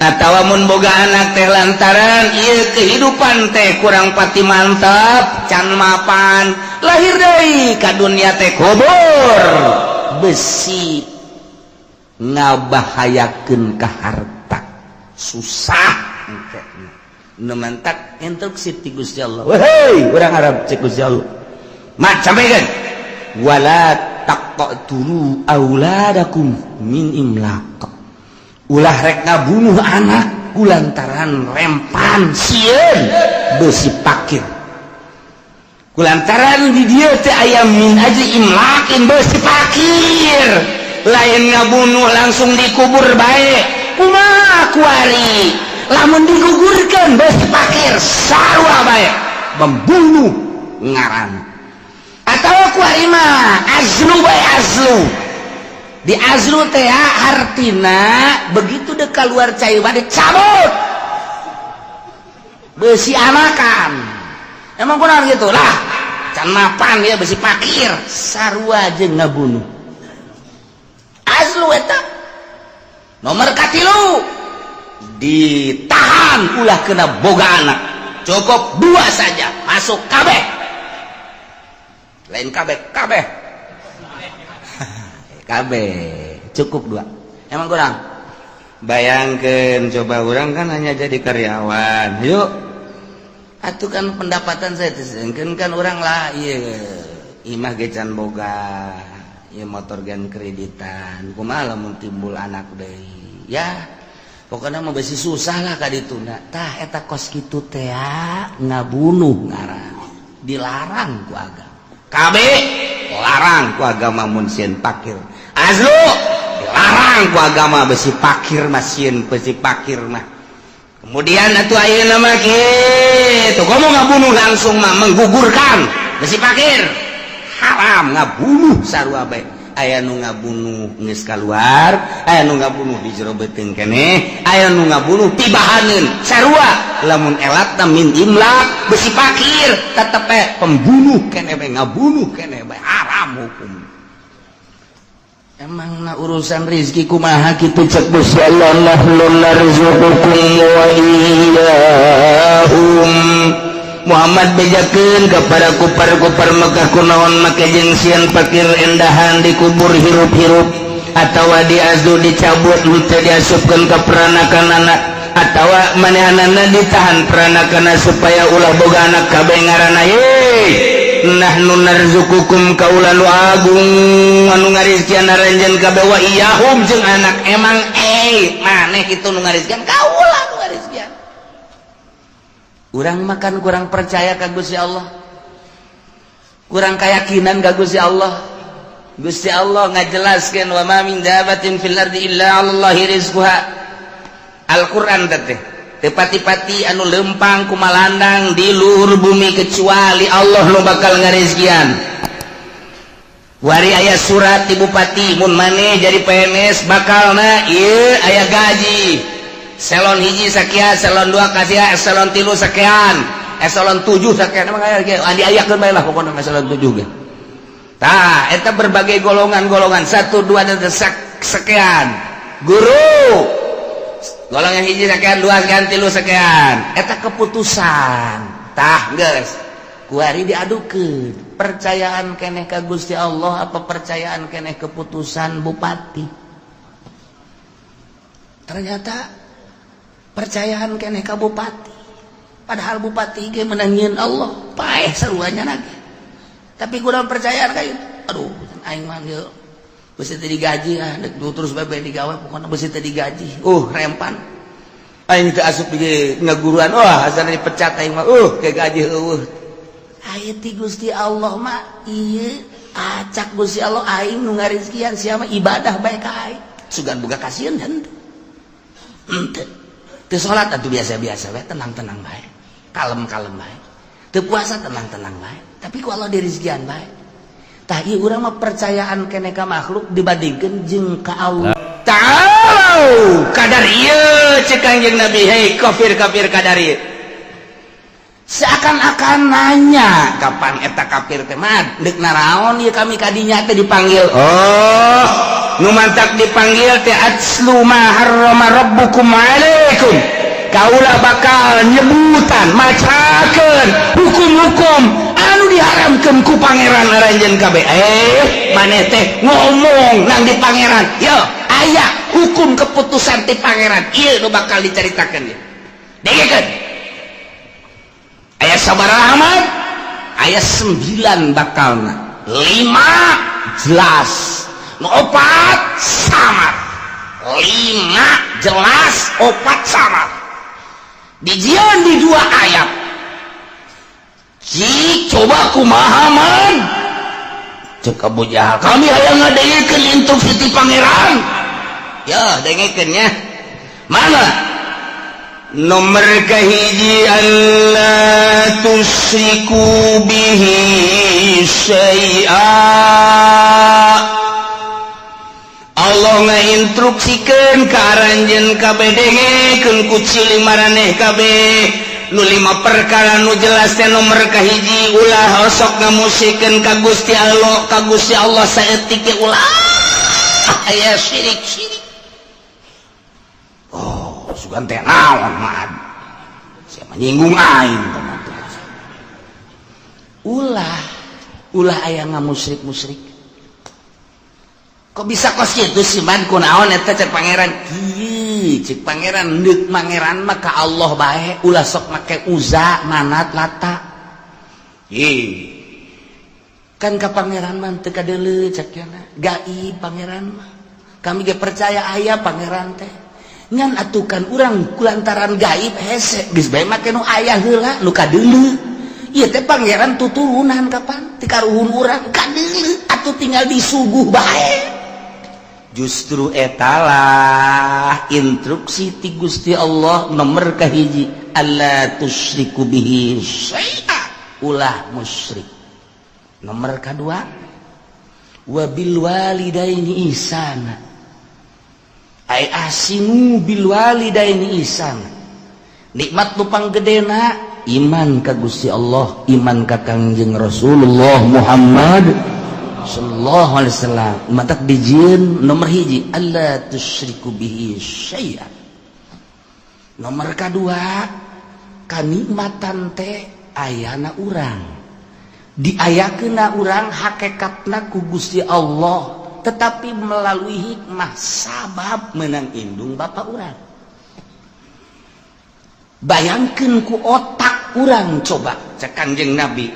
atawa mun boga anak teh lantaran ieu kehidupan teh kurang pati mantap can mapan lahir deui ka dunya teh kubur besi ngabahayakeun ka harta susah nemantak instruksi ti Gusti Allah. Wahai urang Arab cek Gusti Allah. Mat sampaikan wala taqtulu auladakum min imlaq. Ulah rek ngabunuh anak kulantaran rempan sieun beusi pakir. Kulantaran di dieu teh aya min aja imlaqin beusi pakir. Lain ngabunuh langsung dikubur bae. Kumaha kuari? Lamun digugurkan besi pakir sarua bae membunuh ngaran atau kuari mah azlu bae azlu di azlu teh artina begitu dek keluar cai bade cabut besi anakan emang benar gitu lah can mapan ya besi pakir sarua jeung ngabunuh azlu eta nomor katilu ditahan ulah kena boga anak cukup 2 saja masuk kabeh lain kabeh cukup 2 emang kurang bayangkan coba orang kan hanya jadi karyawan yuk atuh kan pendapatan saya kan orang lah iya imah gecan boga iya motor gen kreditan kumaha lamun timbul anak deui ya pokoknya mau besi susah lah kadituna tah eta kos kitu teh ngabunuh ngaran dilarang ku agama KB larang ku agama mun sieun pakir azlu dilarang ku agama besi pakir mah sieun besi pakir mah kemudian atuh ayeuna mah kitu komo ngabunuh langsung mah menggugurkan besi pakir haram ngabunuh sarua bae aya nu ngabunuh geus kaluar aya nu ngabunuh di jero beuteung keneh aya nu ngabunuh tibahaneun sarua lamun elatna min imlaq besi pakir tetep pembunuh keneh bae ngabunuh keneh bae haram hukum emang na urusan rezeki kumaha kitu cek Gusti Allah nahnu narzuqukum wa iyyahum Muhammad bejakeun kepada kupar-kupar Mekah kunaon make jeung sieun pakir endahan dikubur hirup-hirup atawa diazdu dicabut teu diasupkeun ka peranakanana atawa manehanana ditahan peranakanna supaya ulah boga anak kabeh ngaranna ye nahnu narzuqukum kaula nu agung anu ngarizkian aranjeun kabeh wa iyahum jeung anak emang maneh kitu nu ngarizkian kaula nu ngarizkian kurang makan kurang percaya ka Gusti Allah kurang keyakinan ka Gusti Allah Gusti Allah ngajelaskeun wa ma min dabatin fil ardi illa 'alallahi rizquha Al-Qur'an teh teu pati-pati anu lempang kumalandang di luhur bumi kecuali Allah nu bakal ngarizkian wari aya surat ti bupati mun maneh jadi PNS bakalna ieu aya gaji Eselon hiji sakian, eselon 2 kasih, eselon 3 sekian, eselon 7 sekian. Emang diayakeun bae lah pokona eselon 7 ge. Tah, eta berbagai golongan-golongan 1 2 dan sekian. Guru golongan hiji sekian, 2 sekian, 3 sekian. Eta keputusan. Tah, geus. Kuari diadukeun. Percayaan keneh ka Gusti Allah apa percayaan keneh keputusan bupati? Ternyata percayaan keneh ka bupati padahal bupati ge menangieun Allah paeh saruanya lagi tapi kurang percayaan kayak aduh aing mah geus beusi teu digaji dek terus bae digawe pokona beusi teu digaji rempan aing teu asup di ngaguruan asalna dipecat aing mah ke gaji aya ti Gusti Allah mah ieu acak Gusti Allah aing nu ngarizkian sia mah ibadah bae ka aing sugan boga kasieun henteu teu salat atuh biasa-biasa we tenang-tenang bae kalem-kalem bae teu puasa tenang-tenang bae tapi ku Allah dirizkian bae tah ieu urang mah percayaan keneh ka makhluk dibandingkeun jeung ka Allah tahu kadar ieu cek Kangjeng Nabi hei kafir-kafir kadar ieu seakan-akan nanya kapan eta kafir teh mah deuk naraon ieu kami kadinya teh dipanggil nu mantak dipanggil teh atslu ma harrama rabbukum alaikum. Kaulah bakal nyebutan macakeun hukum-hukum anu diharamkeun ku pangeran aranjeun kabeh. Maneh teh ngomong nang di pangeran. Yo, aya hukum keputusan ti pangeran. Ieu nu bakal dicaritakeun ieu. Dengekeun. Aya sabaraha Ahmad? Aya 9 bakalna. 5 jelas. Nu 4 samar. 5 jelas, 4 samar. Dijian di 2 ayat. Cik coba kumaha man. Cek Abu Jahal, kami hayang ngadengekeun instruksi ti pangeran. Ya, dengekeun nya. Mana? Nomor kahiji alla tusyriku bihi syai'a. Allah ngainstruksikeun ka aranjeun kabeh dengekeun ku cili maraneh kabeh nu 5 perkara nu jelas teh. Nomor kahiji ulah sok ngamusikeun ka Gusti Allah saeutik ge ulah aya syirik. Oh, sugan teh naon mah sia menyinggung aing teman-teman. Ulah aya ngamusyrik-musyrik. Kok bisa kos kitu sih man kunaon eta cek pangeran? Ieu cek pangeran neuk pangeran mah ka Allah bae, ulah sok make Uza, Manat, Lata. Kan ka pangeran mah teu kadeuleu cek yana. Gaib pangeran mah. Kami ge percaya aya pangeran teh. Ngan atukan urang kulantaran gaib hese geus bae make nu aya heula nu kadeuleu. Ieu teh pangeran tuturunan kapan? Ti karuhun urang kadeuleu atuh tinggal disuguh bae. Justru etalah instruksi ti Gusti Allah nomor kahiji alla tusyriku bihi syai'a, ulah musyrik. Nomor kedua wa bil walidaini ihsana, ai ahsinu bil walidaini ihsana. Nikmat nu panggedena iman ka Gusti Allah, iman ka Kangjeng Rasulullah Muhammad sallallahu alaihi wasallam. Matak dijieun nomor hiji alla tusyriku bihi syai'a. Nomor kedua kanikmatan teh ayana urang diayakeunna urang hakikatna ku Gusti Allah, tetapi melalui hikmah sabab meunang indung bapa urang. Bayangkeun ku otak urang coba cek Kanjeng Nabi.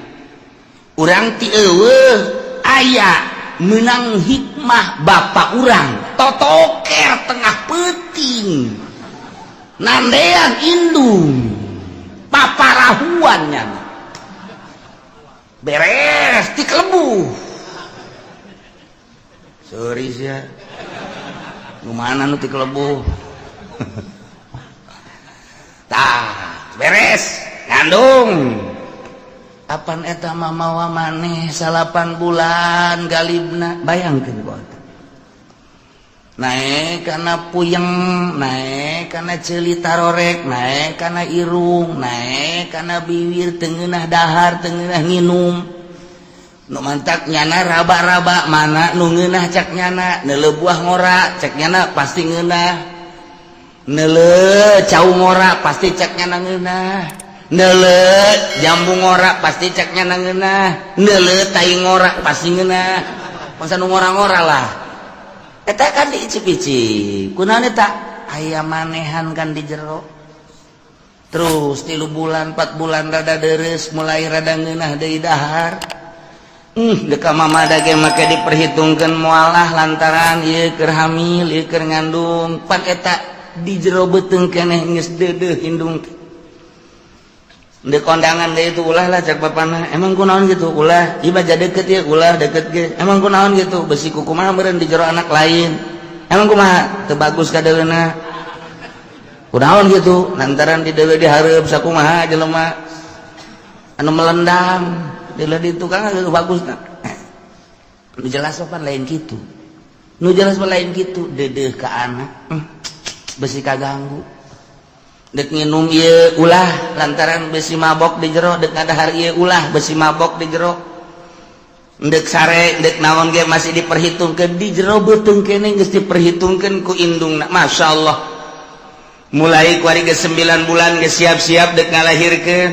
Urang ti eueuh aya menang hikmah bapak urang totoker tengah peuting nandean indung paparahuannya beres ti kelebu. Sorry sia nu mana nu ti kelebu. Tah beres ngandung. Apan eta mah mawa maneh 8 bulan galibna. Bayangkeun ku eta. Naek kana puyeng, naek kana ceuli tarorek, naek kana irung, naek kana bibir teu ngeunah dahar, teu ngeunah nginum. Nu mantak nyana raba-raba mana nu ngeunah cak nyana, neuleuh buah ngora cak nyana pasti ngeunah. Neuleuh cau ngora pasti cak nyana ngeunah. Neuleuh jambu ngora pasti ceknya nangeunah, neuleuh tai ngora pasti ngeunah. Masa nu ngora-ngora lah. Eta kan diicip-icip. Kunaon eta? Aya manehan kan di jero. Terus 3 bulan 4 bulan rada deres mulai rada ngeunah deui dahar. Deka mamada ge make diperhitungkeun moalah lantaran ieu keur hamil, ieu keur ngandung. Pan eta di jero beuteung keneh geus deudeuh indung. Di kondangan dia itu ulah lah cak bapana. Emang kunaon gitu ulah iba jadi deket ya ulah deket ge. Emang kunaon gitu besi kumaha meureun di jero anak lain. Emang kumaha teu bagus kadeuleuna. Kunaon gitu lantaran di deuleu dihareup sakumaha jelema anu melendam deuleu di tukang geus bagusna. Nu jelas apa lain kitu. Nu jelas lain kitu deudeuh ka anak. Besi kaganggu. Dek nginum ieu ulah lantaran besi mabok di jero, dek ngadahar ieu ulah besi mabok di jero. ndek sare ndek naon ge masih diperhitungkeun di jero beuteung kene geus diperhitungkeun ku indungna. Masyaallah mulai ku ari ge 9 bulan geus siap-siap dek ngalahirkeun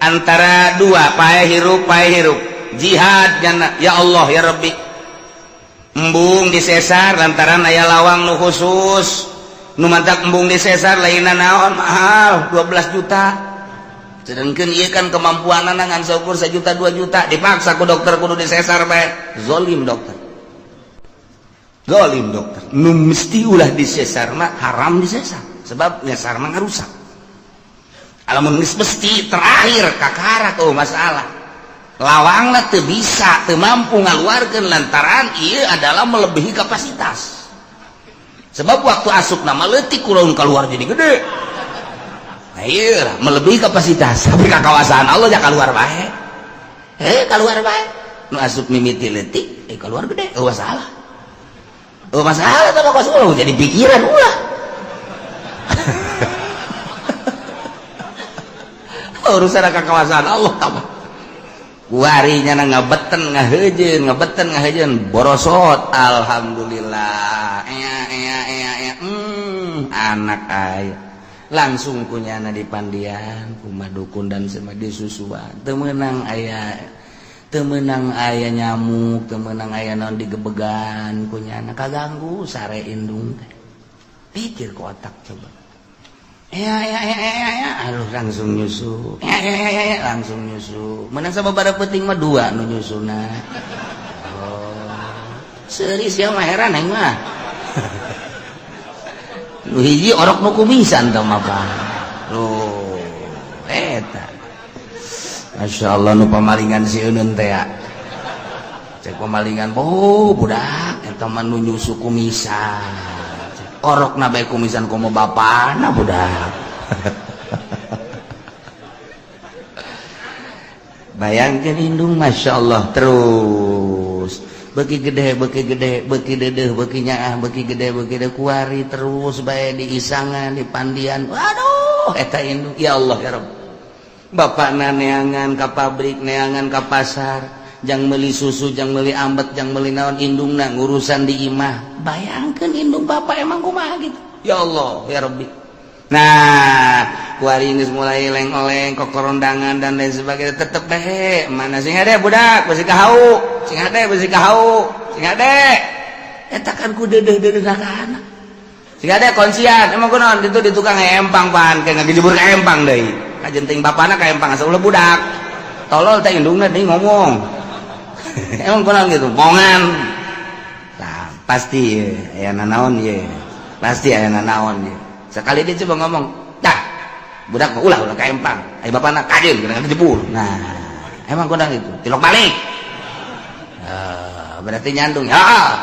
antara dua pae hirup jihad jana ya Allah ya Rabbi embung disesar lantaran aya lawang nu khusus nu mantak embung disesar lainna naon mahal 12 juta. Sedangkan iya kan kemampuan ngan seukur 1 juta 2 juta dipaksa ku dokter kudu disesar bae. Zolim dokter nu mesti ulah disesar mah haram disesar sebab nyesar mah ngarusak. Alamun geus mesti terakhir kakara tuh masalah lawangna teu bisa teu mampu ngaluarkeun lantaran ieu adalah melebihi kapasitas sebab waktu asup nama leutik kulaun keluar jadi gede. Nah iya melebihi kapasitas tapi kakawasan Allah ya keluar bae keluar bae nu asup mimiti leutik keluar gede masalah masalah tapi kok jadi pikiran ulah urusan kakawasan Allah tambah warinya ngabeten ngahejeun borosot alhamdulillah anak aya langsung kunyana dipandian kumaha dukun dan semadi susuan teu meunang aya nyamuk teu meunang aya naon digebegan kunyana kaganggu sare indung teh pikir ku otak coba aduh langsung nyusu menang sababaraha peuting mah 2 nu nyusuna seuris ya mah heran aing mah nu hiji orok nu kumisan tah mah Pak eta masyaallah nu pamalingan si euneun teh ya cek pamalingan budak eta mah nu nyusu kumisan orok na bae kumisan komo bapana budak bayangkeun indung masyaallah terus beki gede beki dedeh beki nyaah beki gede kuari terus bae diisangan dipandian waduh eta indung ya Allah ya Rabb bapakna neangan ka pabrik neangan ka pasar jang meuli susu jang meuli ambet jang meuli naon indungna ngurusan di imah bayangkeun indung bapak emang kumaha gitu ya Allah ya Rabbi. Nah kuari geus mulai leng-oleng kokorondangan dan lain sebagainya tetep deh mana sing hade budak beusi kahau sing hade eta kan ku deudeuh-deudeuh anak sing hade konsian emang kunaon ditu di tukang empang pan kayak ngajebur ka empang deui kajenting bapana ka empang asa ulah budak tolol teh indungna deui ngomong emang kunaon gitu bongan nah pasti aya nanaon ye pasti aya nanaon ye sekali dia coba ngomong dah budak ulah ka empang ai bapana kajeun kena jebur nah emang kondang itu tilok balik berarti nyandung ya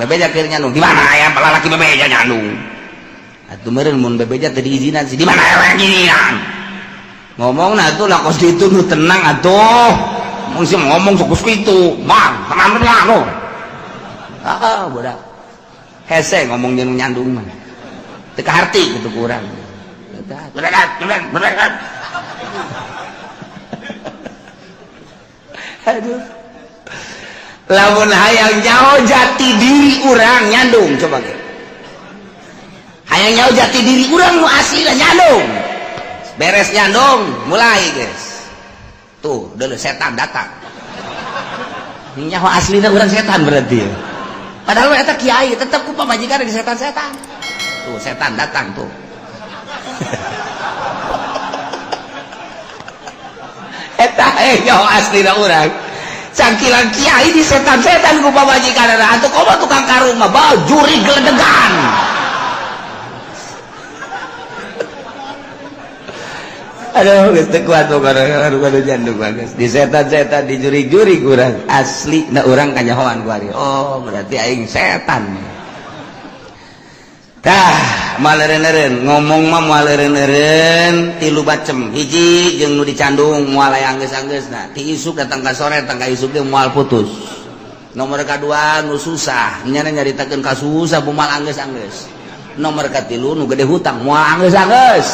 bebeja keur nyandung di mana aya lalaki bebeja nyandung atuh meureun mun bebeja teu diizinan sih di mana aya nginian ngomongna atuh lakos ditu nu tenang atuh mun sih ngomong sok kitu bang tenang lo budak hese ngomong jeung nyandung mah teu kaharti kitu ku urang beneran aduh lamun hayang nyaho jati diri urang nyandung coba ge hayang nyaho jati diri urang nu asli nyandung beres nyandung mulai guys tuh dulu setan datang nyaho aslina urang setan berarti padahal eta kiai tetep ku pamajikan di setan-setan tuh setan datang tuh eta nyaho aslina urang cangkilan kiai di setan-setan ku pamajikan atuh komo tukang karung mah bae juri geledegan aduh geus teu kuat pokona jandung geus di setan-setan di juri-juri urang asli na urang kanyahoan ku ari oh berarti aing setan tah maleureun ngomong mah maleureun 3 bacem hiji jeung nu dicandung moal aya anggeus-anggeusna ti isuk datang ka sore datang ka isuk ge moal putus nomor kadua nu susah nyana nyaritakeun ka susah moal anggeus-anggeus nomor katilu nu gede hutang moal anggeus-anggeus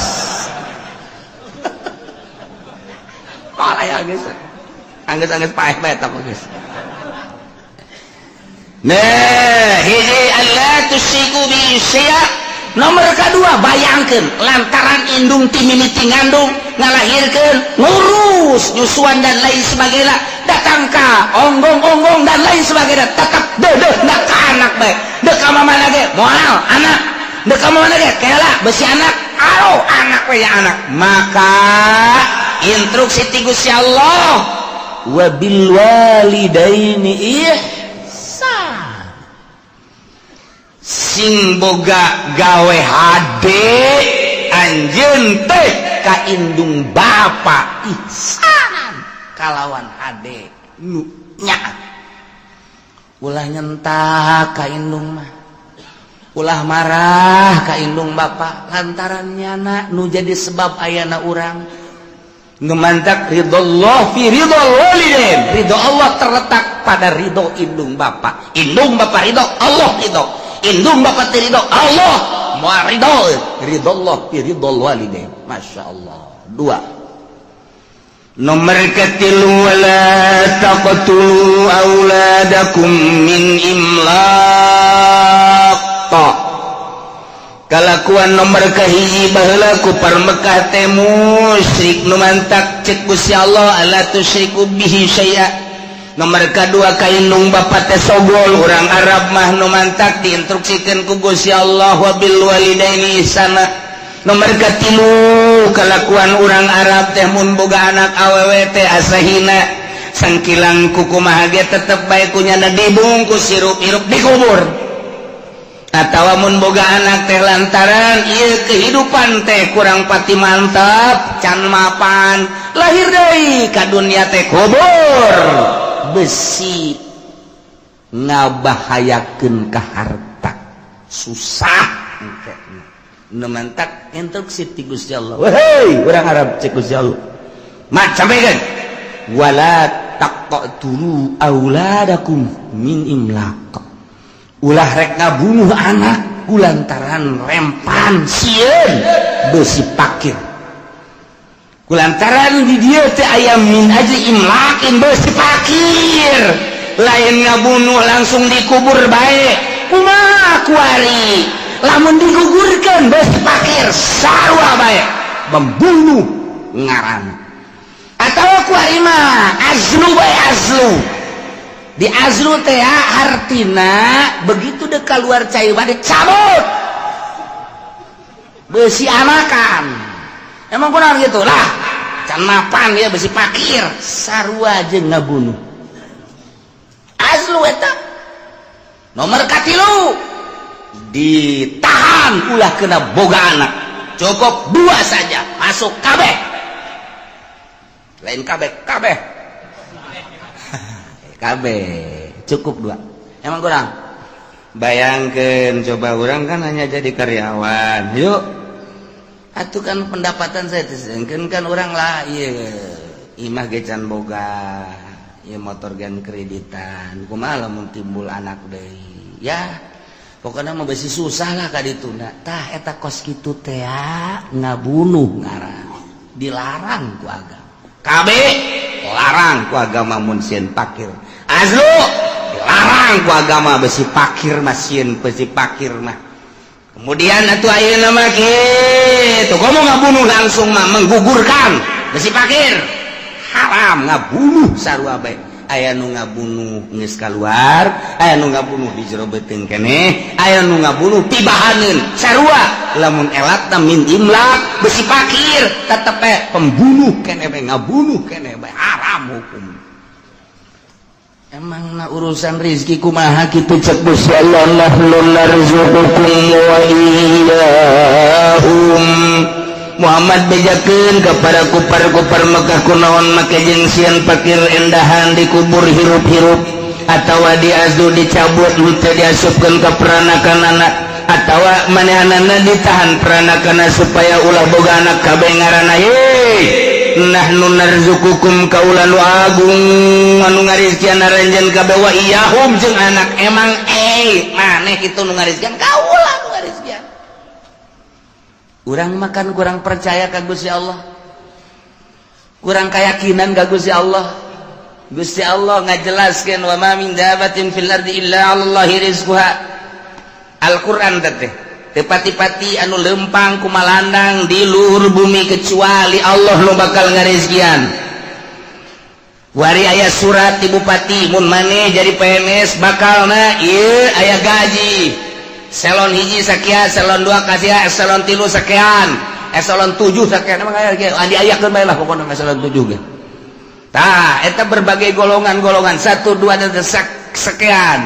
moal aya anggeus paeh bae eta geus Nah hiji alla tusyriku bi syai'a. Nomor kedua bayangkeun lantaran indung ti mimiti ngandung ngalahirkeun ngurus nyusuan dan lain sebagainya datang ka onggong-onggong dan lain sebagainya tetap deudeuh na ka anak bae deuk ka mamana ge moal anak deuk ka mamana ge kela besi anak aro anak we ya anak maka instruksi ti Gusti Allah wa bil walidaini ihsan sing boga gawe hade anjeun teh ka indung bapa ihsan kalawan hade nu nyaat ulah nyentak ka indung mah ulah marah ka indung bapa lantaran nyana nu jadi sebab ayana urang ngemantak ridallah fi ridal walidain ridho Allah terletak pada ridho indung bapa ridho Allah ridho indung bapa ridho Allah moal ridho ridallah fi ridal walidain masya Allah. Dua nomor ketilu wala taqtulu auladakum min imlaq kalakuan nomor kahiji baheula ku parmekah teh musyrik nu mantak cek Gusti Allah alla tusyriku bihi syai'a. Nomor kedua ka indung bapa teh sogol urang Arab mah nu mantak diinstruksikeun ku Gusti Allah wa bil walidaini ihsana. Nomor katilu kalakuan urang Arab teh mun boga anak awewe teh asahina sangkilang kukumaha ge tetep bae kunyana dibungkus sirup-irup dikubur. Atawa mun boga anak teh lantaran ieu kehidupan teh kurang pati mantap can mapan lahir deui ka dunia teh kubur besi ngabahayakeun ka harta susah nu mantak instruksi ti Gusti Allah wahai urang Arab cek Gusti Allah mat sampaikeun wala taqtulu auladakum min imlaq ulah rek ngabunuh anak kulantaran rempan sieun besi pakir kulantaran di dieu teh aya min aja imlakin besi pakir lain ngabunuh langsung dikubur bae kumaha kuari lamun digugurkeun besi pakir sarua bae membunuh ngaran atawa kuari mah azlu bae azlu di azlu teh artina begitu dek keluar cai bade cabut besi anakan emang kurang gitu lah can mapan ya besi pakir sarua jeung ngabunuh azlu eta. Nomor katilu ditahan ulah kena boga anak cukup 2 saja masuk kabeh lain kabeh cukup 2 emang kurang bayangkan coba orang kan hanya jadi karyawan yuk atuh kan pendapatan saya kan orang lah iya imah gecan boga ya motor gan kreditan kumaha lamun timbul anak deui ya pokoknya mah besi susah lah ka dituna tah eta kos kitu teh ngabunuh ngaran dilarang ku agama kabeh larang ku agama mun sieun pakir azlu dilarang ku agama besi pakir mah sieun besi pakir mah kemudian atuh ayeuna mah kitu komo ngabunuh langsung mah menggugurkan besi pakir haram ngabunuh sarua bae aya nu ngabunuh geus kaluar aya nu ngabunuh di jero beuteung keneh aya nu ngabunuh tibahaneun sarua lamun elatna min imlak besi pakir tetep pembunuh keneh bae ngabunuh keneh bae haram hukum. Emang na urusan rezeki kumaha kitu cek Gusti Allah nahnu narzuqukum wa iyyahum Muhammad bejakeun kepada kupar-kupar Mekah kunaon make jeung sieun pakir endahan dikubur hirup-hirup atawa diazdu dicabut teu diasupkeun ka peranakanana atawa manehanana ditahan peranakana supaya ulah boga anak kabeh ngaranna ye nahnu narzuqukum kaula nu agung anu ngarizkian aranjeun kabeh wa iyahum jeung anak emang maneh kitu nu ngarizkian kaula nu ngarizkian urang makan kurang percaya ka Gusti Allah kurang keyakinan ka Gusti Allah Gusti Allah ngajelaskeun wa ma min dabatin fil ardi illa 'alallahi rizquha. Al-Qur'an teh teu pati-pati anu lempang kumalandang di luhur bumi kecuali Allah nu bakal ngarizkian. Wari aya surat ti bupati mun maneh jadi PNS bakalna ieu aya gaji. Eselon hiji sakian, eselon 2 kasia, eselon 3 sakian, eselon 7 sakian. Emang aya kieu andi ayakeun bae lah pokona eselon 7 ge. Tah, eta berbagai golongan-golongan 1 2 dan sekian.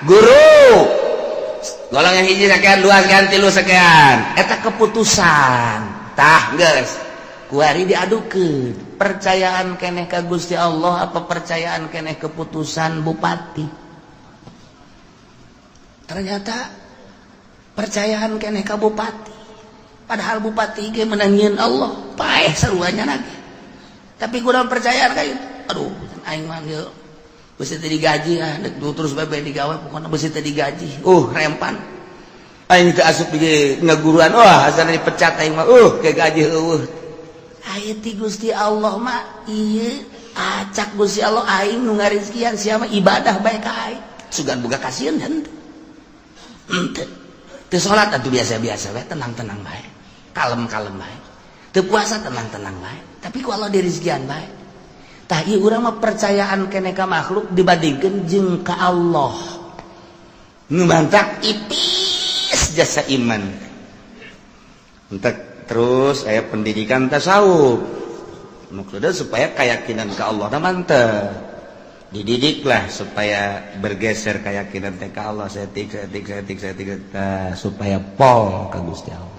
Guru golongan hiji sekian, 2 sekian, 3 sekian. Eta keputusan. Tah, geus. Kuari diadukeun. Percayaan keneh ka Gusti Allah apa percayaan keneh keputusan bupati? Ternyata percayaan keneh ka bupati. Padahal bupati ge menangieun Allah, paeh saruanya lagi. Tapi kurang percayaan kayak aduh aing mah ieu beusi teh digaji dek terus bae digawe pokona beusi teh digaji rempan aing teh asup di ngaguruan asana dipecat aing mah ke gaji eueuh aya ti Gusti Allah mah ieu acak Gusti Allah aing nu ngarizkian sia mah ibadah bae ka aing sugan boga kasieun henteu teu salat atuh biasa-biasa bae tenang-tenang bae kalem-kalem bae teu puasa tenang-tenang bae tapi ku Allah dirizkian bae tah ieu urang mah percayaan keneh ka makhluk dibandingkeun jeung ka Allah nu mantak ipis jasa iman entek terus aya pendidikan tasawuf maksudna supaya keyakinan ka Allah na mantep dididiklah supaya bergeser keyakinan teh ka Allah setik supaya pol ka Gusti Allah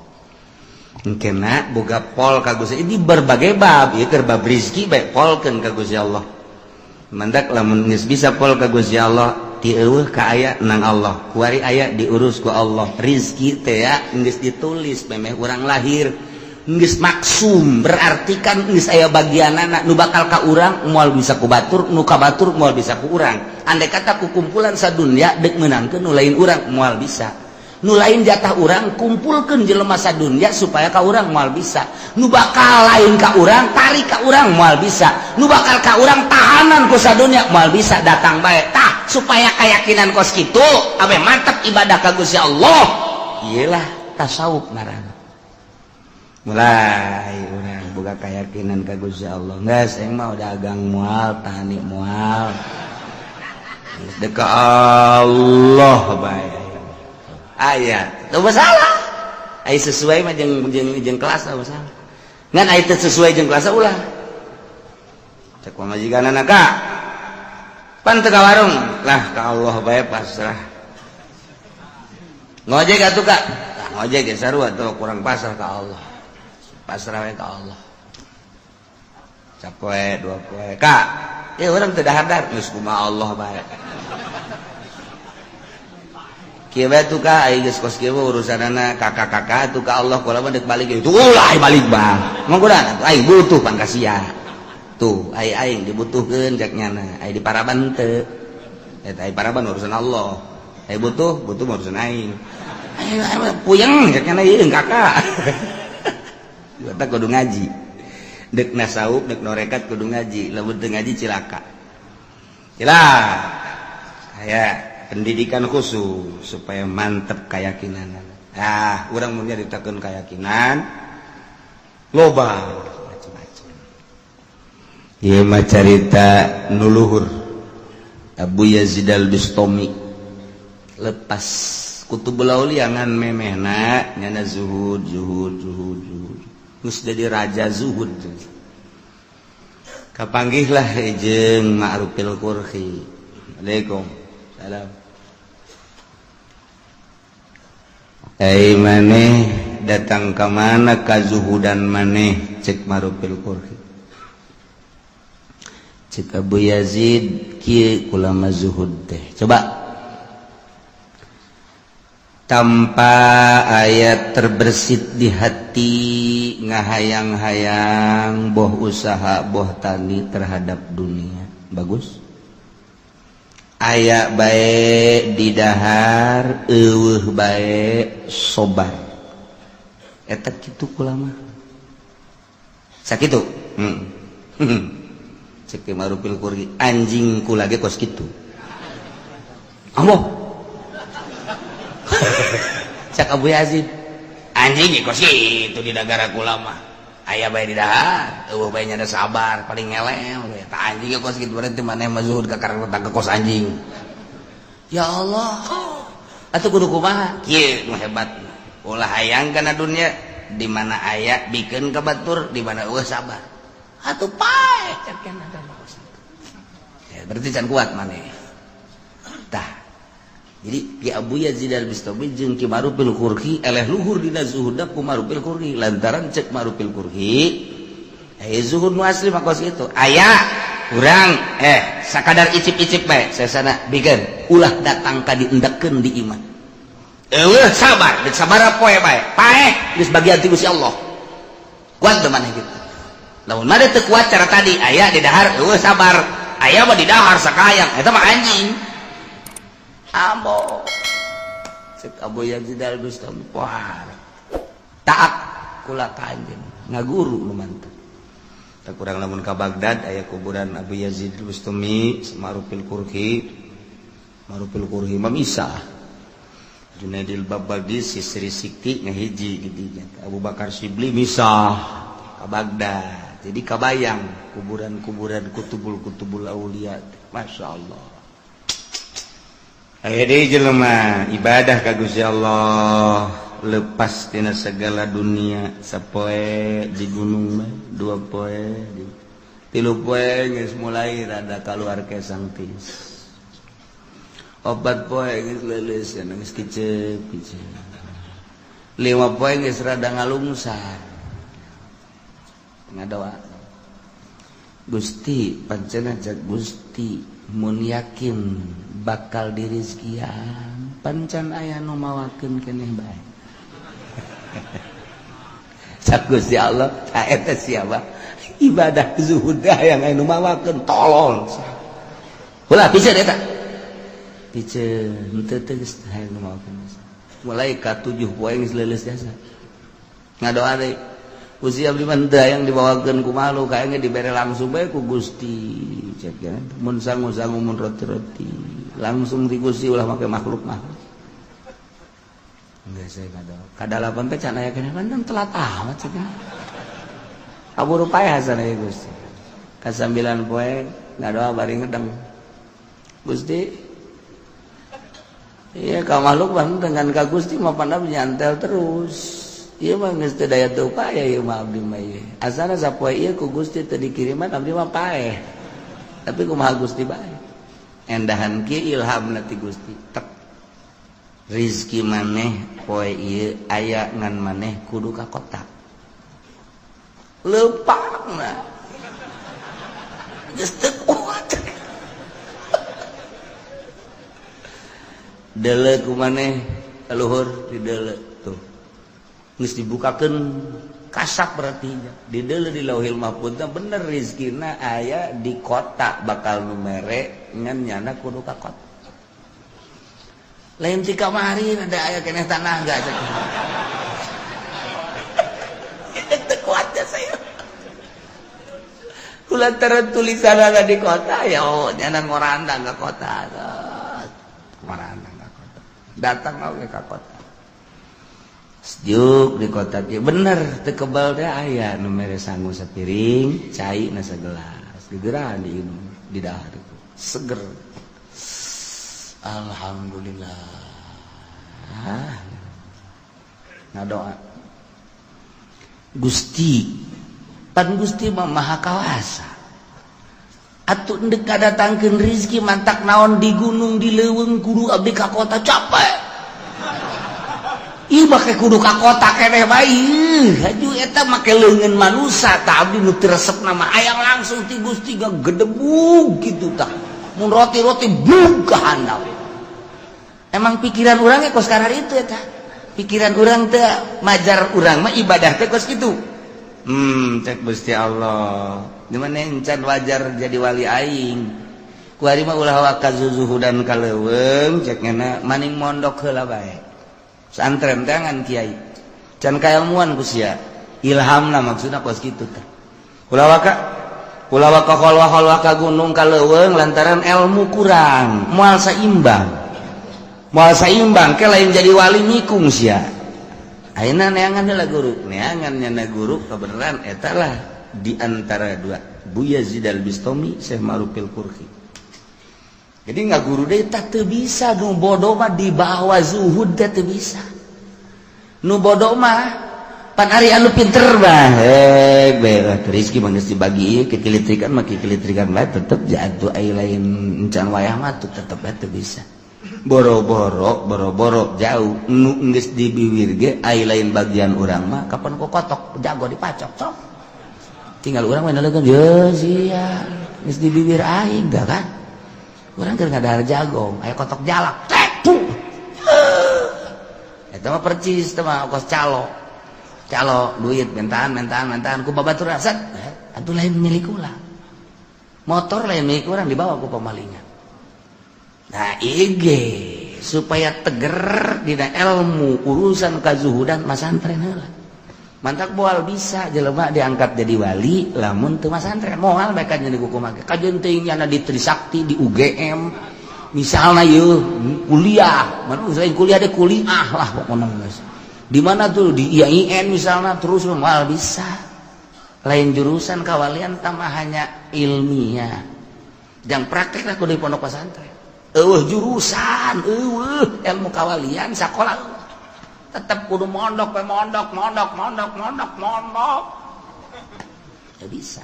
kena boga pol ka Gusti ini berbagai bab ieu keur bab rezeki bae polkeun ka Gusti Allah mandak lamun geus bisa pol ka Gusti Allah ti eueuh ka aya nang Allah kuari aya diurus ku Allah rezeki teh ya geus ditulis memeh urang lahir geus maksum berarti kan geus aya bagianana nu bakal ka urang moal bisa ku batur nu ka batur moal bisa ku urang andai kata ku kumpulan sadunya deuk meunangkeun nu lain urang moal bisa nu lain jatah urang kumpulkeun jelema sadunya supaya ka urang moal bisa nu bakal lain ka urang tarik ka urang moal bisa nu bakal ka urang tahanan ku sadunya moal bisa datang bae tah supaya keyakinan kos kitu abe mantep ibadah ka Gusti Allah iyalah tasawuf ngaranna mulai urang boga keyakinan ka Gusti Allah geus aing mah dagang moal tani moal deuk ka Allah bae ayat teu masalah ai sesuai mah jeung kelas teu masalah ngan ai teu sesuai jeung kelas ulah cek majikanana ka pan teu ka warung lah ka Allah bae pasrah ngojek atuh ka ngojek ge sarua teu kurang pasrah ka Allah pasrah we ka Allah capoe dua poe ka ieu urang teu dahar geus kumaha Allah bae kieu bae tuh ka ai geus kos kieu urusanana kakak-kakak tuh ka Allah kula mah deuk balik itu ulah balik bang manggoda aing butuh pangkasia tuh aing dibutuhkeun cek nyana ai di paraban teu eta ai paraban urusan Allah ai butuh urusan aing puyeng cek nyana ieu kakak eta kudu ngaji deuk nasawuf deuk norekat kudu ngaji lamun teu ngaji cilaka cilah aya pendidikan khusus supaya mantep keyakinan urang mun nyaritakeun keyakinan loba macam-macam ieu mah carita nu luhur Abu Yazid al-Bistami lepas kutubul aulia ngan memehna nyana zuhud geus jadi raja zuhud kapanggihlah jeung Ma'rufil Qurhi Assalamualaikum salam maneh datang ke mana kazuhudan maneh cek Ma'rufil Qurhi cek Abu Yazid kieu kula mah zuhud teh coba tanpa ayat terbersit di hati ngahayang-hayang boh usaha boh tani terhadap dunia bagus aya bae di dahar eueuh bae sobar eta kitu kula mah sakitu cek marupil kurgi anjing ku lagi kos kitu ambo cak Abu Yazid anjing kos kitu di negara kula mah aya bae di dahar eueuh bae nya sabar paling ngelel tah anjing kos kitu berarti maneh mah zuhud ka karena ke kos anjing ya Allah atuh kudu kumaha kieu nu hebat ulah hayang kana dunya di mana aya bikin kebatur di mana eueuh sabar atuh pae cekeun ada ya berarti can kuat maneh tah jadi Ki Abu Yazid al-Bistami jeung Ki Marupil Qurhi eleh luhur dina zuhudna ku Marupil Qurhi lantaran cek Marupil Qurhi aya zuhud nu asli mah kos itu aya urang sakadar icip-icip bae sesana bikin ulah datang ka diendekeun di iman eueuh sabar deuk sabaraha poe bae paeh geus bagian ti Gusti Allah kuat teu maneh kitu lamun made teu kuat cara tadi aya di dahar eueuh sabar aya mah di dahar sakayang eta mah anjing ambo cek Abu Yazid al-Bistami wah taat kula ka anjeun ngaguru nu mantep tak kurang lamun ka Baghdad aya kuburan Abu Yazid al-Bistami Marupil Qurhi mah misah Junaidil Babadi Sisri Sikti ngahiji gedinya Abu Bakar Shibli misah ka Baghdad jadi kabayang kuburan-kuburan kutubul aulia Masya Allah aya deui jelema ibadah ka Gusti Allah lepas tina segala dunia sapoe di gunung mah 2 poe 3 poe geus mulai rada kaluar kesang tis 4 poe geus leuleus kana geus kicep 5 poe geus rada ngalungsar ngadoa Gusti pancena jak Gusti mun yakin bakal dirizkian pancan aya nu mawakeun keneh bae cak Gusti Allah ta eta siapa ibadah zuhud yang anu mawakeun tolol ulah piceun eta piceun teu geus hayang nu mawakeun mulai ka 7 poe geus leuleus jasa ngadoa deui Gusti abdi mah teu hayang dibawakeun ku malu kaengge dibere langsung bae ku Gusti cek ya mun sangu-sangu mun roti-roti langsung di Gusti ulah make makhluk mah enggak saya ngadoa kadalapan teh can aya keneh kan telat amat cek kaburu pae hasan aya Gusti ka 9 poe ngadoa bari ngedeng Gusti iya ka makhluk mah dengan ka Gusti mah pandap nyantel terus ieu mah geus teu daya teu upaya ieu mah abdi mah ieu asana sapoe ieu ku Gusti teu dikiriman abdi mah paeh tapi kumaha Gusti bae endahan kieu ilhamna ti Gusti tek rizki maneh poe ieu aya ngan maneh kudu ka kota leupangna geus teu kuat deuleu ku maneh luhur di deuleu tuh geus dibukakeun kasak berarti di deuleu di Lauhil Mahfuz bener rizkina aya di kota bakal nu mere ngan nyana kudu ka kota lain ti kamari ada aya keneh tanah enggak cek itu kuatnya saya kulantaran tulisanana di kota ya nyana ngorandang ka kota ngorandang ka kota datang oge ka kota sejuk di kota dia bener teu kebal teh aya nu mere sangu sapiring cai na sagelas digeran di inum di dahar itu seger alhamdulillah ngadoa Gusti pan Gusti mah maha kawasa atuh endek kadatangkeun rezeki mantak naon di gunung di leuweung kudu abdi ka kota capek ieu make kudu ka kota keneh bae haju eta make leungeun manusia tah abdi nu teu resepna mah aya langsung ti Gusti gedebug kitu tah mun roti-roti bug ka handap emang pikiran urang ge kos karar itu eta pikiran urang teh majar urang mah ibadah teh kos kitu cek Gusti Allah di mana encan wajar jadi wali aing ku ari mah ulah waka zuzuhudan ka leuweung cek ngana maning mondok heula bae santren tangan kiai can kailmuan ku sia ilhamna maksudna kos kitu teh ulah waka Kulawa ka kholwa ka gunung ka leuweung lantaran ilmu kurang, moal saimbang. Moal saimbang ke lain jadi wali mikung sia. Ayeuna neangan heula guru, neangan nyana guru kebenaran eta lah di antara dua Bu Yazid Al-Bistami Syekh Ma'rufil Qurhi. Jadi ngaguru deui tah teu bisa, nu bodoh mah di bawah zuhud teh teu bisa. Nu bodoh mah pan ari anu pinter mah rezeki mah geus dibagi ieu kekilitrikan mah kekilitrikan bae tetep jatuh ai lain encan wayah mah tetep bae teu bisa. Boro-boro jauh nu geus di bibir ge ai lain bagian urang mah kapan ku kotok jago dipacok sok. Tinggal urang mah naleungkeun ye sia geus di bibir aing dah kan. Urang keur ngadahar jagong aya kotok jalak. Eta mah percis teh mah kos calo duit mentaan ku babaturan set atuh lain milik ulah motor lain milik urang dibawa ku pamalingan. Nah ige supaya teger dina ilmu urusan kazuhudan masantren heula mantak moal bisa jelema diangkat jadi wali lamun teu masantren moal bae kan jadi kumaha kajeun teuing nya di Trisakti di UGM misalna yeuh kuliah mana selain kuliah de kuliah lah pokona geus di mana tuh di IAIN misalnya terus mal bisa lain jurusan kawalian tambah hanya ilmiah yang praktek lah kudu di pondok pesantren jurusan ilmu kawalian sakola tetap kudu mondok ya bisa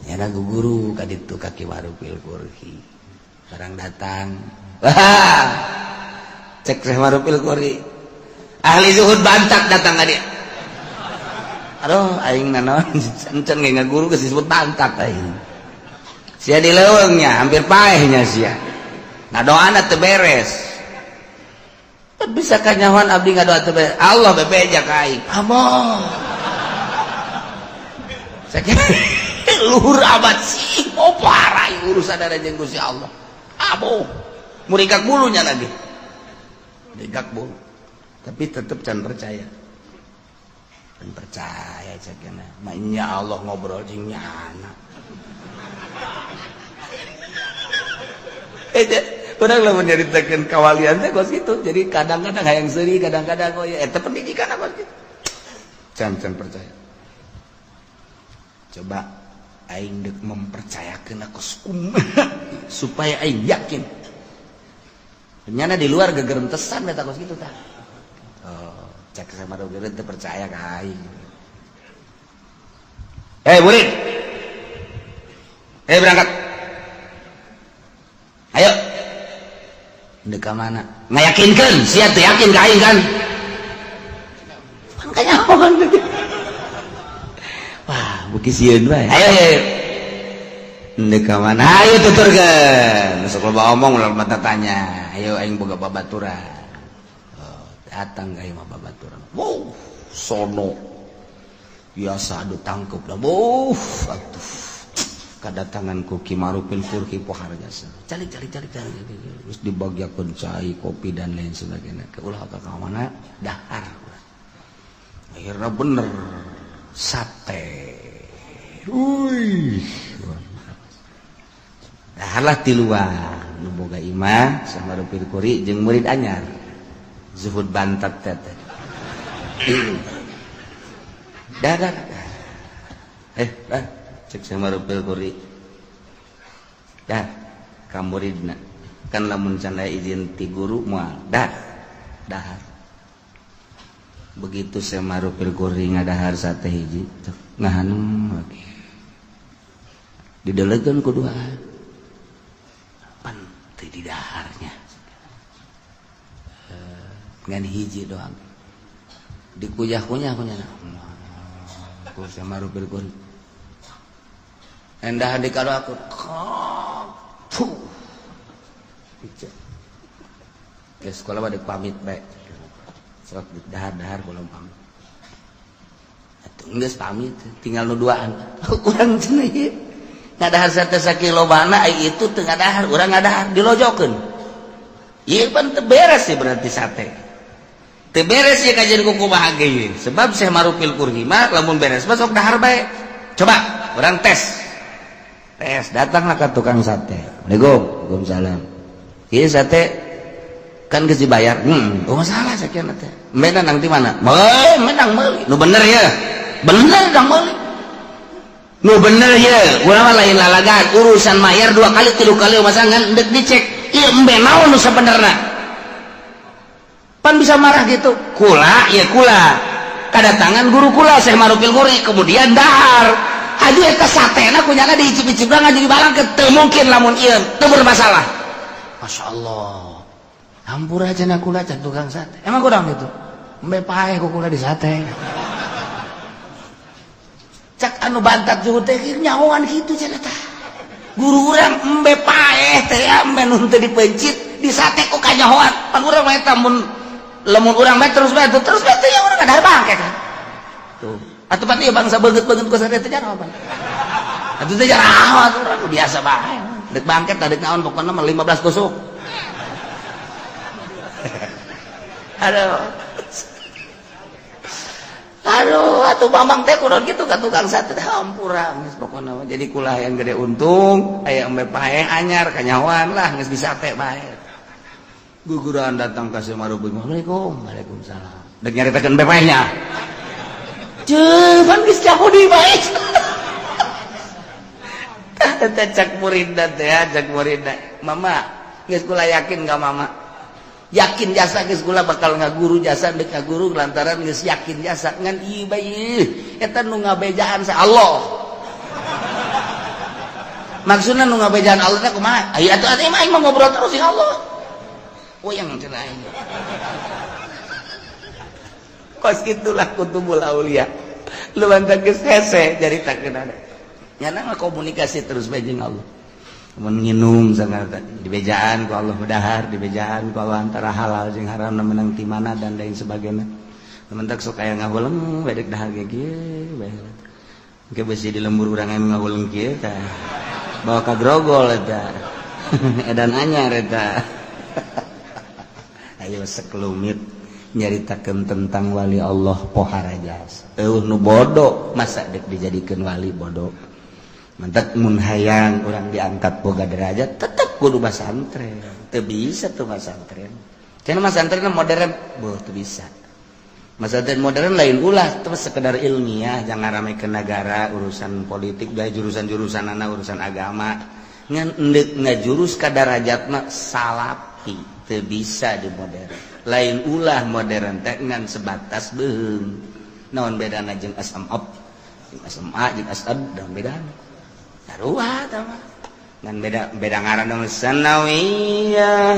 nyana guru kaditu kaki Ma'rufil Qurhi barang datang cek Syekh Ma'rufil Qurhi ahli zuhud bantak datang ka dia. Aduh aing naon encen ge ngaguru geus disebut bantak aing. Sia di leuweungnya hampir paehnya sia. Ngadoana teu beres. Teu bisa kanyahoan abdi ngadoa teu beres. Allah bebeja ka aing. Amoh. Sakieu luhur abad sih parah urusan ada jeung Gusti Allah. Amoh. Murikak bulunya lagi. Digak bu, tapi tetap can percaya cakena mainnya Allah ngobrol jeung nyana orang lah menyeritakan kawalian teh kos gitu jadi kadang-kadang hayang seuri kadang-kadang oh ya eta pendidikan apa gitu can percaya coba aing deuk mempercayakeun aku supaya aing yakin ternyata di luar gegerentesan beta kos gitu tah. Oh, cek sama dogeun teu percaya ka aing. Murid. Berangkat. Ayo. Deuk ka mana? Ngayakinkeun, sia teu yakin ka aing kan? Makanya mohon. Wah, buki sieun bae. Ayo. Deuk ka mana? Ayo tuturkeun. Sok loba omong ulah mata tanya. Ayo aing boga babaturan. Datang ka ieu mah babaturan. Wow, sono. Biasa adu tangkep lah. Atuh. Kadatangan ku Ki Ma'rufil Qurhi poharga sa. Calik. Terus dibagiakeun cai, kopi dan lain sebagainya. Ke ulah ka mana? Dahar. Akhirnya bener sate. Daharlah ti luar nu boga imah Syekh Ma'rufil Qurhi jeung murid anyar zuhud bantat teh dah cek Syekh Ma'rufil Qurhi dah ka muridna kan lamun can aya izin ti guru moal dahar begitu Syekh Ma'rufil Qurhi ngadahar sate hiji ngahanem lagi didelegeun ku duaan di daharnya ngan hiji doang dikuyah-kunyah ku Syekh Ma'rufil Qurhi endah dikaro aku ke sekolah bade pamit bae sok dahar-dahar belum pamit atuh geus pamit tinggal nu duaan urang cenah ieu ngadahar sate sakilobana itu teu ngadahar urang ngadahar dilojokeun ieu pan teu beres sih berarti sate beres ya kajian kuku bahagia sebab Syekh Marupil Kurhima lamun beres masuk dahar baik coba orang tes datanglah ke tukang sate Assalamualaikum waalaikumsalam iya sate kan geus dibayar oh masalah sakian teh menang nanti mana menang meuli nu bener ya bener dong meuli nu bener ya urang lain lalagan urusan mayar 2 kali 3 kali masangan dek dicek ieu embe naon nu sabenerna pan bisa marah gitu kula kadatangan guru kula Syekh Marupil Guri kemudian dahar aduh eta satena kunyana diicip-icip ngajeng balang teu mungkin lamun ieu teu bermasalah Masya Allah hampura cenah kula can tukang sate emang kurang gitu embe paeh ku kula di sate cak anu bantat juhud teh nyahoan kitu cenah tah guru urang embe paeh teh embe nu teu dipencit di sate kok kanyahoan pan urang mah eta mun lamun urang bae terus bae ya urang kadahar bangke kan tuh atuh pan ieu bangsa beungeut-beungeut ku sate teh jangan apa atuh teh jarang urang biasa bae dek bangket dek naon pokona mah 15 tusuk aduh atuh mamang teh kunaon kitu ka tukang sate teh hampura geus pokona mah jadi kulah yang gede untung aya embe paeh anyar kanyahoan lah geus bisa teh bae guguran datang ke Syekh Marupil waalaikumsalam dek nyaritakeun bepehnya pan geus cahudi bae tah cak muridna teh cak muridna mama geus kula yakin ka mama yakin jasa geus kula bakal ngaguru jasa dek ngaguru lantaran geus yakin jasa ngan ieu bae eta nu ngabejaan sa Allah maksudna nu ngabejaan Allah teh kumaha aya atuh mah aing mah ngobrol terus ya Allah yang cerai kos itulah kutubul aulia lu bantang geus hese jaritakeun ada nyana komunikasi terus bae jeung Allah mun nginum sangarta dibejaan ku Allah dahar dibejaan ku Allah antara halal jeung haram menang ti mana dan lain sebagainya mentak sok aya ngahuleng bae dek dahar ge kieu bae engke beusi di lembur urang anu ngahuleng kieu tah bawa ka grogol eta edan anyar eta ayo sekelumit nyaritakeun tentang wali Allah pohara jasa nu bodoh masa dek dijadikeun wali bodoh mantak mun hayang urang diangkat boga derajat tetep kudu basantren teu bisa tuh basantren cenah masantren modern teu bisa masantren modern lain ulah terus sekedar ilmiah jangan ramekeun negara urusan politik da jurusan-jurusanana urusan agama ngan endek ngajurus ka darajatna salafi teu bisa di modern lain ulah modern teh ngan sebatas beung naon bedana jeung SMA jeung SMA jeung asad dan bedana sarua tah mah ngan beda ngaran dong sanawiyah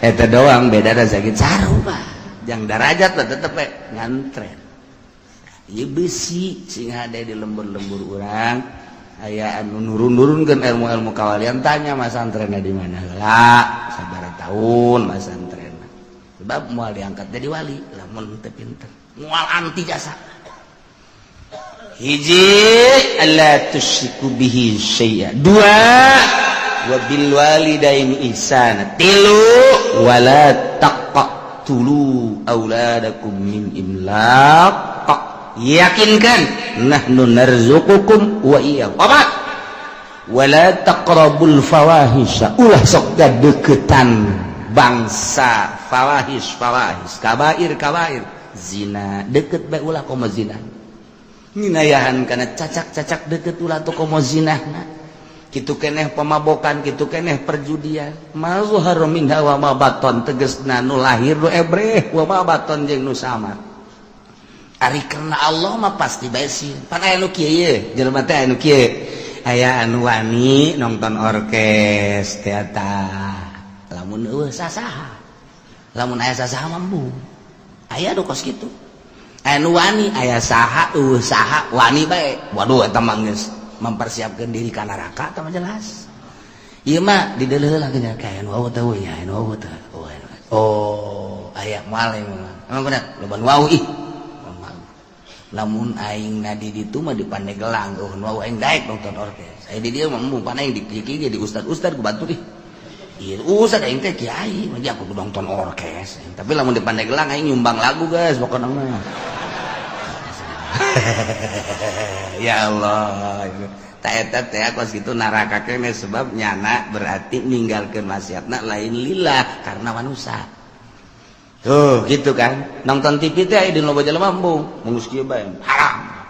eta doang beda da sakit sarua jang derajat lah tetep we ngantren ieu beusi sing hade di lembur-lembur urang aya anu nurun-nurunkeun ilmu-ilmu kawalian tanya mas antrenna di mana heula sabaraha tahun mas antrenna sebab moal diangkat jadi wali lamun teu pinter moal anti jasa hiji alla tusyriku bihi syai'a dua wa bil walidaini ihsana tilu wala taqtulu auladakum min imlaq yakinkan nahnu narzuqukum wa iyyakum opat wala taqrabul fawahisha ulah sok gadeukeutan bangsa fawahis kabair zina deukeut bae ulah komo zina nginayahan kana cacak-cacak deukeut ulah teu komo zinahna kitu keneh pemabokan kitu keneh perjudian mazhar minha wa ma baton tegasna nu lahir nu ebreh wa ma baton jeung nu samar ari karena Allah mah pasti bae sih pan aya nu kieu ye jelema teh aya nu kieu aya anu wani nonton orkes teater lamun eueuh sasaha lamun aya sasaha mampu aya nu kos kitu aya nu wani aya saha eueuh saha wani bae waduh eta mah geus mempersiapkeun diri ka neraka tah jelas ieu mah di deuleuh lah nya kae anu eueuh teh we aya anu eueuh teh oh aya moal emang bener loba nu wau ih lamun aing nadi ditu mah di Pandeglang wau aing daek nonton orkes aya di dieu mah mumpung pan aing di ustad-ustad ku batu ih iya usah aing teh kiai mah aku nonton orkes tapi lamun di Pandeglang aing nyumbang lagu guys pokokna mah ya Allah tak eta teh kos kitu neraka keneh sebab nyana berarti ninggalkeun maksiatna lain lillah karena manusia tuh gitu kan nonton TV teh di loba jelema embung mungus kieu bae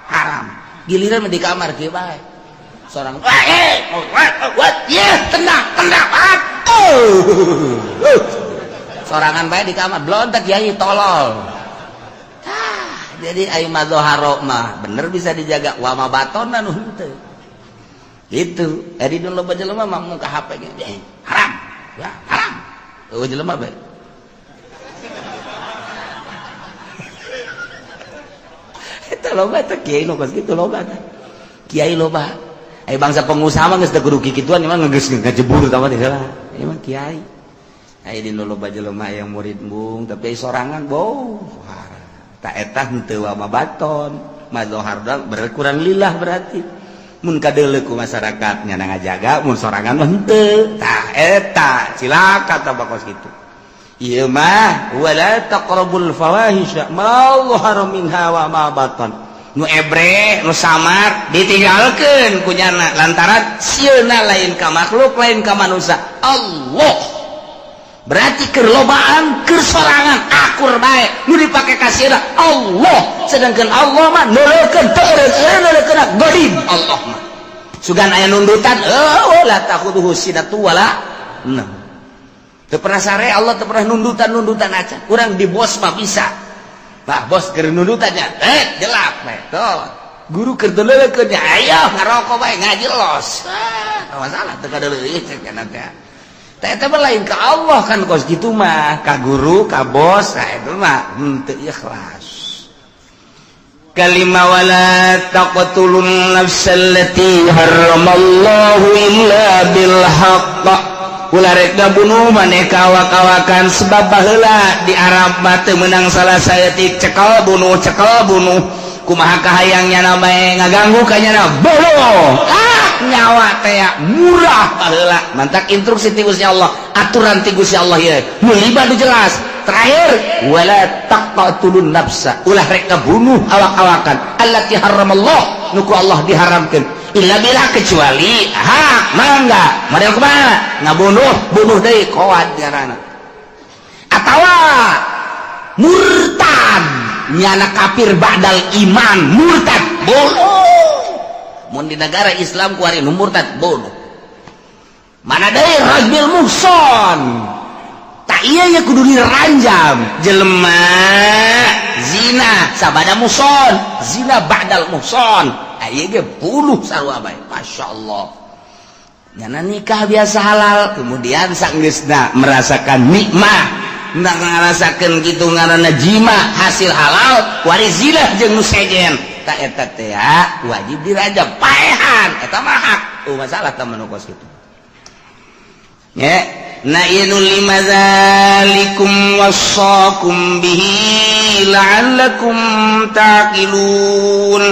haram giliran di kamar kieu bae seorang tendang sorangan bae di kamar blontak kiai tolol jadi aing mah zoharo mah bener bisa dijaga wa ma batonna nu henteu gitu di dulu loba jelema mah mun ka HP ge haram ya haram eueuh jelema bae eta loba teh kiai nu kos kitu loba teh kiai loba bangsa pengusaha mah geus teu kudu kikituan mah geus ngajebur tah teh heula ieu mah kiai aya di loba jelema yang murid embung tapi sorangan bau tak eta henteu wa mabaton mazohar berkurang lillah berarti mun kadeuleu ku masyarakat nya ngajaga mun sorangan mah henteu tah eta cilaka tah bakos kitu ieu mah wala taqrabul fawahisha ma dhahara minha wa ma batan nu ebre nu samar ditinggalkeun ku nyana lantaran sieuna lain ka makhluk lain ka manusia Allah berarti keur lobaan keur sorangan akur bae nu dipake kasieuna Allah sedangkan Allah mah neulekeun neulekeun godim Allah mah sugan aya nundutan la takhuduhu sinatu wala nah teu pernah sare Allah teu pernah nundutan acan urang di bos mah bisa bah bos keur nundutannya jelak bae tuh guru keur neulekeun nya ayo ngarokok bae ngaji los masalah teu kadeuleuh cek kana teh eta mah lain ka Allah kan kos kitu mah ka guru ka bos itu mah henteu ikhlas kalima wala taqtulun nafsallati haramallahu illa bil haqq ulah rek ngabunuh maneh kawa-kawakan sebab baheula di Arab mah teu meunang salah saeutik cekel bunuh kumaha kahayangnya namae ngaganggu ka nyana bolo nyawa teh murah baheula mantak instruksi ti Gusti Allah aturan ti Gusti Allah ye nu liba nu jelas terakhir wala taqtulun nafsa ulah rek ngabunuh awak-awakan allati haramallah nu ku Allah diharamkeun illa bila kecuali mangga model kumaha bunuh deui koad ngaranna atawa murtad nyana kafir ba'dal iman murtad bunuh mun di negara Islam kuari nu murtad bunuh mana deui rajul muhson tak iya ya kudu diranjam jelema zina sabada muhson zina ba'dal muhson aya ge bunuh sarua bae masyaallah nyana nikah biasa halal kemudian sanggeusna merasakan nikmat ndak ngarasakeun kitu ngaranna jima hasil halal kuari zina jeung nu sejen tak eta teh wajib dirajam paehan eta mah hak masalah teh manu kos kitu nya na'inu limadzalikum wassaqum bihi la'allakum taqilun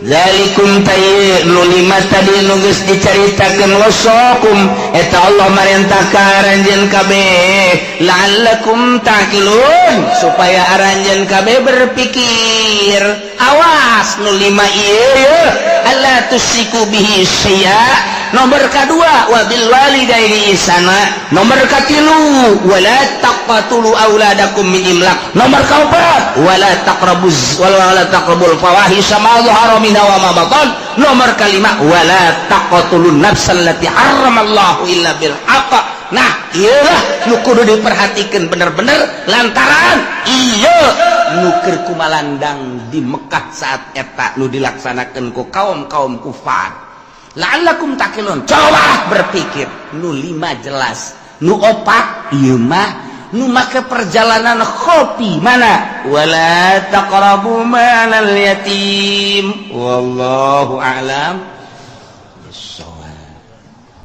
zalikum tayyinu lima tadi nu geus dicaritakeun wassaqum eta Allah marentah ka aranjeun kabeh la'allakum taqilun supaya aranjeun kabeh berpikir awas nu lima ieu alla tusyriku bihi syai'a nomor kedua wabil walidaini ihsana nomor katilu wala taqtulu auladakum min imlaq nomor kaopat wala taqrabul fawahisha ma dhahara minha wa ma batan nomor kalima wala taqtulun nafsal lati haramallahu illa bil haqq nah ieulah nu kudu diperhatikeun bener-bener lantaran ieu nu keur kumalandang di Mekah saat eta nu dilaksanakeun ku kaum-kaum kufar la'allakum taqilun coba berpikir nu lima jelas nu opat ieu mah nu make perjalanan khofi mana wala taqrabu malal yatim wallahu a'lam